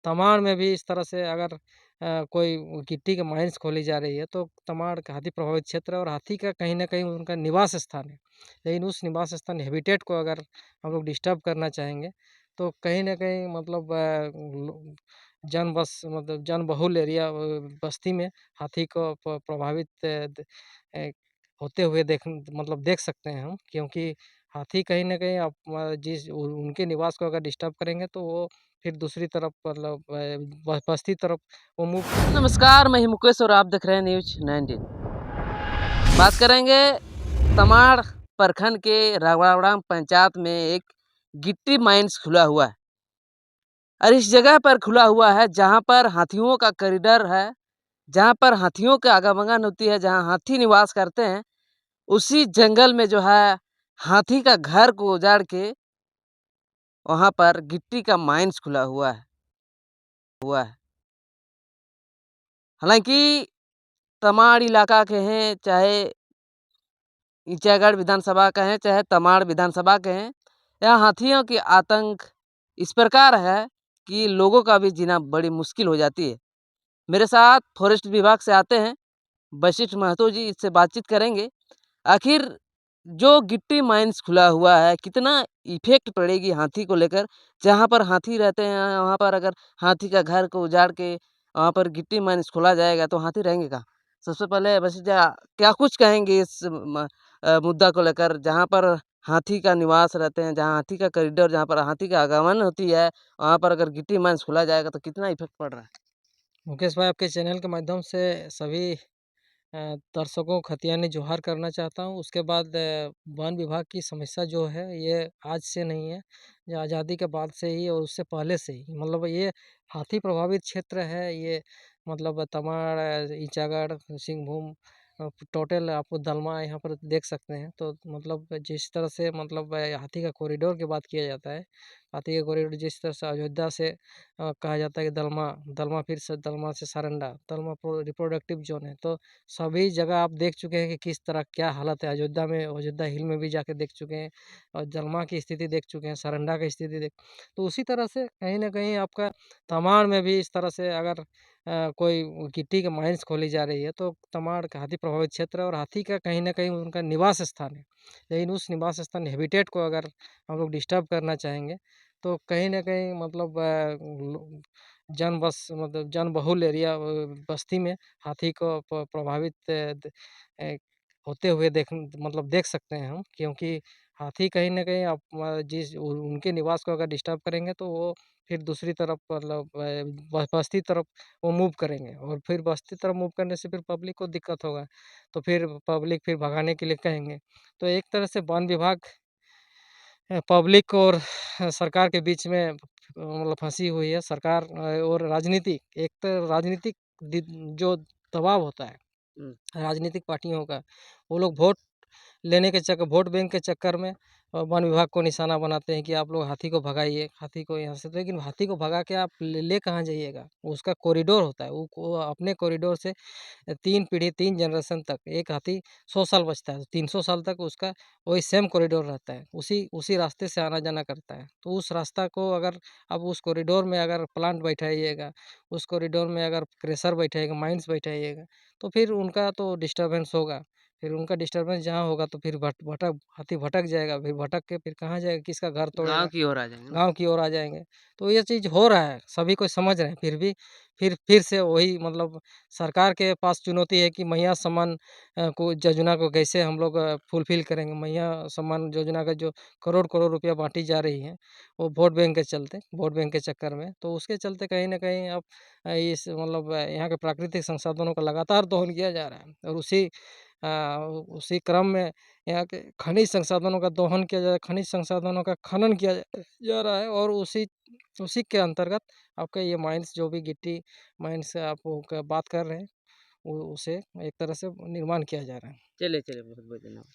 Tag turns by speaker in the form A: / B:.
A: तमाड़ में भी इस तरह से अगर कोई गिट्टी के माइंस खोली जा रही है, तो तमाड़ का हाथी प्रभावित क्षेत्र है और हाथी का कहीं न कहीं उनका निवास स्थान है। लेकिन उस निवास स्थान हैबिटेट को अगर हम लोग डिस्टर्ब करना चाहेंगे, तो कहीं न कहीं मतलब जनबहुल एरिया बस्ती में हाथी को प्रभावित होते हुए देख सकते हैं हम, क्योंकि हाथी कहीं न कहीं उनके निवास को अगर डिस्टर्ब करेंगे, तो वो फिर दूसरी तरफ मतलब बस्ती तरफ वो मूव।
B: नमस्कार, मैं ही मुकेश और आप देख रहे हैं न्यूज 19। बात करेंगे तमाड़ प्रखंड के रगड़ावड़ा पंचायत में एक गिट्टी माइंस खुला हुआ है और इस जगह पर खुला हुआ है जहां पर हाथियों का कॉरिडोर है, जहां पर हाथियों के आगमन होती है, जहां हाथी निवास करते हैं। उसी जंगल में जो है हाथी का घर को उजाड़ के वहां पर गिट्टी का माइंस खुला हुआ है। हालांकि तमाड़ इलाका के हैं, चाहे ईचागढ़ विधानसभा का है, चाहे तमाड़ विधानसभा के हैं, यहाँ हाथियों की आतंक इस प्रकार है कि लोगों का भी जीना बड़ी मुश्किल हो जाती है। मेरे साथ फॉरेस्ट विभाग से आते हैं वशिष्ठ महतो जी, इससे बातचीत करेंगे। आखिर जो गिट्टी माइंस खुला हुआ है, कितना इफेक्ट पड़ेगी हाथी को लेकर। जहाँ पर हाथी रहते हैं वहाँ पर अगर हाथी का घर को उजाड़ के वहाँ पर गिट्टी माइंस खोला जाएगा तो हाथी रहेंगे कहाँ? सबसे पहले वशिष्ठ जी क्या कुछ कहेंगे इस मुद्दा को लेकर, जहाँ पर हाथी का निवास रहते हैं, जहाँ हाथी का कॉरिडोर, जहाँ पर हाथी का आगमन होती है, वहाँ पर अगर गिट्टी माइंस खोला जाएगा तो कितना इफेक्ट पड़ रहा है?
A: मुकेश भाई, आपके चैनल के माध्यम से सभी दर्शकों को खतियानी जोहार करना चाहता हूँ। उसके बाद वन विभाग की समस्या जो है, ये आज से नहीं है, ये आज़ादी के बाद से ही और उससे पहले से ही मतलब ये हाथी प्रभावित क्षेत्र है। ये मतलब तमाड़, ईचागढ़, सिंहभूम, टोटल आपको दलमा यहाँ पर देख सकते हैं। तो मतलब जिस तरह से मतलब हाथी का कॉरिडोर की बात किया जाता है, हाथी का कॉरिडोर जिस तरह से अयोध्या से कहा जाता है कि दलमा दलमा फिर से दलमा से सारंडा, दलमा रिप्रोडक्टिव जोन है। तो सभी जगह आप देख चुके हैं कि किस तरह क्या हालत है। अयोध्या में, अयोध्या हिल में भी जाके देख चुके हैं और दलमा की स्थिति देख चुके हैं, सारंडा की स्थिति देख। तो उसी तरह से कहीं न कहीं आपका तमाड़ में भी इस तरह से अगर कोई गिट्टी के माइंस खोली जा रही है, तो तमाड़ का हाथी प्रभावित क्षेत्र है और हाथी का कहीं न कहीं उनका निवास स्थान है। लेकिन उस निवास स्थान हैबिटेट को अगर हम लोग डिस्टर्ब करना चाहेंगे, तो कहीं न कहीं मतलब जनबहुल एरिया बस्ती में हाथी को प्रभावित होते हुए देख सकते हैं हम, क्योंकि हाथी कहीं न कहीं उनके निवास को अगर डिस्टर्ब करेंगे, तो वो फिर दूसरी तरफ मतलब बस्ती तरफ वो मूव करेंगे और फिर बस्ती तरफ मूव करने से फिर पब्लिक को दिक्कत होगा। तो फिर पब्लिक फिर भगाने के लिए कहेंगे। तो एक तरह से वन विभाग पब्लिक और सरकार के बीच में मतलब फँसी हुई है। सरकार और राजनीति, एक तो राजनीतिक जो दबाव होता है
B: हुँ।
A: राजनीतिक पार्टियों का, वो लोग वोट बैंक के चक्कर में वन विभाग को निशाना बनाते हैं कि आप लोग हाथी को भगाइए, हाथी को यहाँ से। तो लेकिन हाथी को भगा के आप ले कहाँ जाइएगा? उसका कॉरिडोर होता है, वो अपने कॉरिडोर से 3 पीढ़ी, 3 जनरेशन तक एक हाथी 100 साल बचता है, तो 300 साल तक उसका वही सेम कॉरिडोर रहता है, उसी उसी रास्ते से आना-जाना करता है। तो उस रास्ता को अगर अब उस कॉरिडोर में अगर प्लांट बैठाइएगा, उस कॉरिडोर में अगर क्रेशर बैठाइएगा, माइन्स बैठाइएगा, तो फिर उनका तो डिस्टर्बेंस होगा। फिर उनका डिस्टर्बेंस जहाँ होगा तो फिर हाथी भटक जाएगा, फिर भटक के फिर कहाँ जाएगा, किसका घर
B: गाँव
A: तोड़ेगा?
B: की ओर आ जाएँगे ना?
A: गाँव की ओर आ जाएँगे। तो ये चीज़ हो रहा है, सभी कोई समझ रहे हैं, फिर भी फिर से वही मतलब सरकार के पास चुनौती है कि मैया सम्मान को योजना को कैसे हम लोग फुलफ़िल करेंगे। मैया सम्मान योजना का जो करोड़-करोड़ रुपया बाँटी जा रही है, वो वोट बैंक के चलते, वोट बैंक के चक्कर में। तो उसके चलते कहीं न कहीं अब इस मतलब यहाँ के प्राकृतिक संसाधनों का लगातार दोहन किया जा रहा है और अ, उसी क्रम में यहाँ के खनिज संसाधनों का दोहन किया जा रहा है, खनिज संसाधनों का खनन किया जा रहा है और उसी उसी के अंतर्गत आपका ये माइंस जो भी गिट्टी माइंस आप वो का बात कर रहे हैं, वो उसे एक तरह से निर्माण किया जा रहा है।
B: चलिए, बहुत-बहुत धन्यवाद।